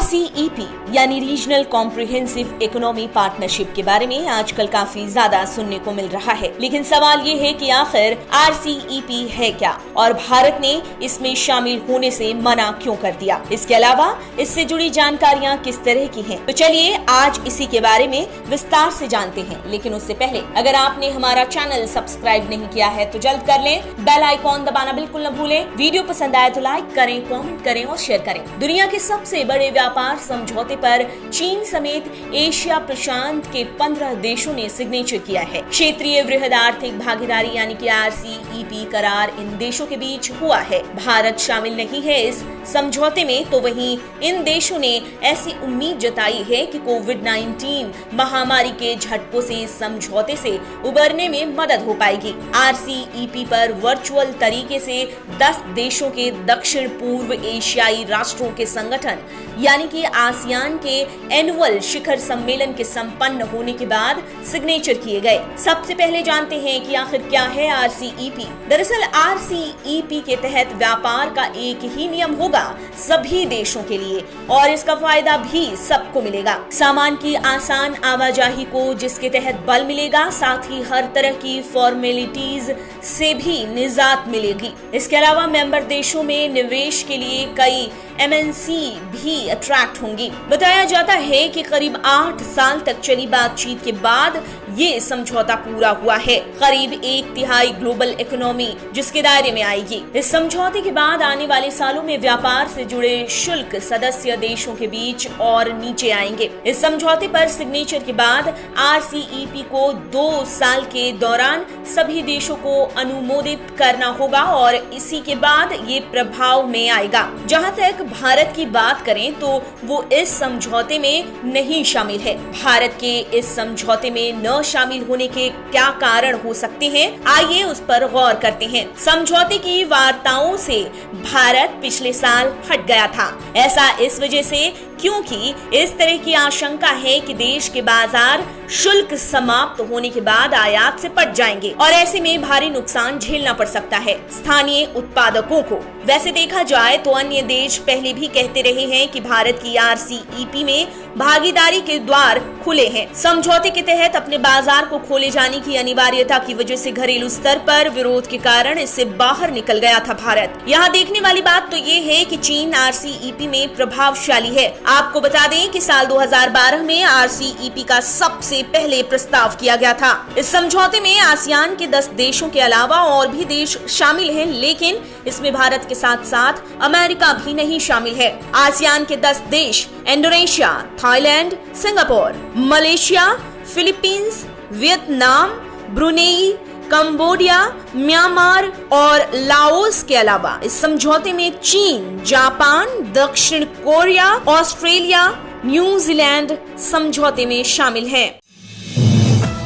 RCEP यानी regional comprehensive economy partnership के बारे में आजकल काफी ज्यादा सुनने को मिल रहा है, लेकिन सवाल ये है कि आखिर RCEP है क्या और भारत ने इसमें शामिल होने से मना क्यों कर दिया। इसके अलावा इससे जुड़ी जानकारियां किस तरह की हैं, तो चलिए आज इसी के बारे में विस्तार से जानते हैं। लेकिन उससे पहले अगर आपने हमारा चैनल सब्सक्राइब नहीं किया है तो जल्द कर लें, बेल आइकॉन दबाना बिल्कुल न भूलें। वीडियो पसंद आए तो लाइक करें, कमेंट करें और शेयर करें। दुनिया के सबसे बड़े व्यापार समझौते पर चीन समेत एशिया प्रशांत के 15 देशों ने सिग्नेचर किया है। क्षेत्रीय वृहद आर्थिक भागीदारी यानी कि RCEP करार इन देशों के बीच हुआ है। भारत शामिल नहीं है इस समझौते में, तो वहीं इन देशों ने ऐसी उम्मीद जताई है कि कोविड-19 महामारी के झटकों से इस समझौते से उबरने में मदद हो पाएगी। RCEP पर वर्चुअल तरीके से 10 देशों के दक्षिण पूर्व एशियाई राष्ट्रों के संगठन यानी कि आसियान के एनुअल शिखर सम्मेलन के संपन्न होने के बाद सिग्नेचर किए गए। सबसे पहले जानते हैं कि आखिर क्या है RCEP। दरअसल RCEP के तहत व्यापार का एक ही नियम होगा सभी देशों के लिए और इसका फायदा भी सबको मिलेगा। सामान की आसान आवाजाही को जिसके तहत बल मिलेगा, साथ ही हर तरह की फॉर्मेलिटीज से भी निजात मिलेगी। इसके अलावा मेंबर देशों में निवेश के लिए कई MNC भी अट्रैक्ट होंगी। बताया जाता है कि करीब 8 साल तक चली बातचीत के बाद ये समझौता पूरा हुआ है। करीब 1/3 ग्लोबल इकोनॉमी जिसके दायरे में आएगी। इस समझौते के बाद आने वाले सालों में व्यापार से जुड़े शुल्क सदस्य देशों के बीच और नीचे आएंगे। इस समझौते पर सिग्नेचर के बाद RCEP को 2 साल के दौरान सभी देशों को अनुमोदित करना होगा और इसी के बाद ये प्रभाव में आएगा। जहां तक भारत की बात करें तो वो इस समझौते में नहीं शामिल है। भारत के इस समझौते में न शामिल होने के क्या कारण हो सकते हैं, आइए उस पर गौर करते हैं। समझौते की वार्ताओं से भारत पिछले साल हट गया था। ऐसा इस वजह से क्योंकि इस तरह की आशंका है कि देश के बाजार शुल्क समाप्त होने के बाद आयात से पट जाएंगे और ऐसे में भारी नुकसान झेलना पड़ सकता है स्थानीय उत्पादकों को। वैसे देखा जाए तो अन्य देश पहले भी कहते रहे हैं कि भारत की RCEP में भागीदारी के द्वार खुले हैं। समझौते के तहत अपने बाजार को खोले जाने की अनिवार्यता की वजह से घरेलू स्तर पर विरोध के कारण इससे बाहर निकल गया था भारत। यहाँ देखने वाली बात तो ये है कि चीन RCEP में प्रभावशाली है। आपको बता दें कि साल 2012 में RCEP का सबसे पहले प्रस्ताव किया गया था। इस समझौते में आसियान के 10 देशों के अलावा और भी देश शामिल हैं, लेकिन इसमें भारत के साथ साथ अमेरिका भी नहीं शामिल है। आसियान के 10 देश Indonesia, Thailand, Singapore, Malaysia, Philippines, Vietnam, Brunei, Cambodia, Myanmar और लाओस के अलावा इस समझौते में चीन, जापान, दक्षिण कोरिया, ऑस्ट्रेलिया, न्यूजीलैंड समझौते में शामिल हैं।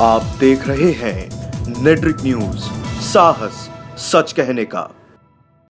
आप देख रहे हैं नेट्रिक न्यूज, साहस सच कहने का।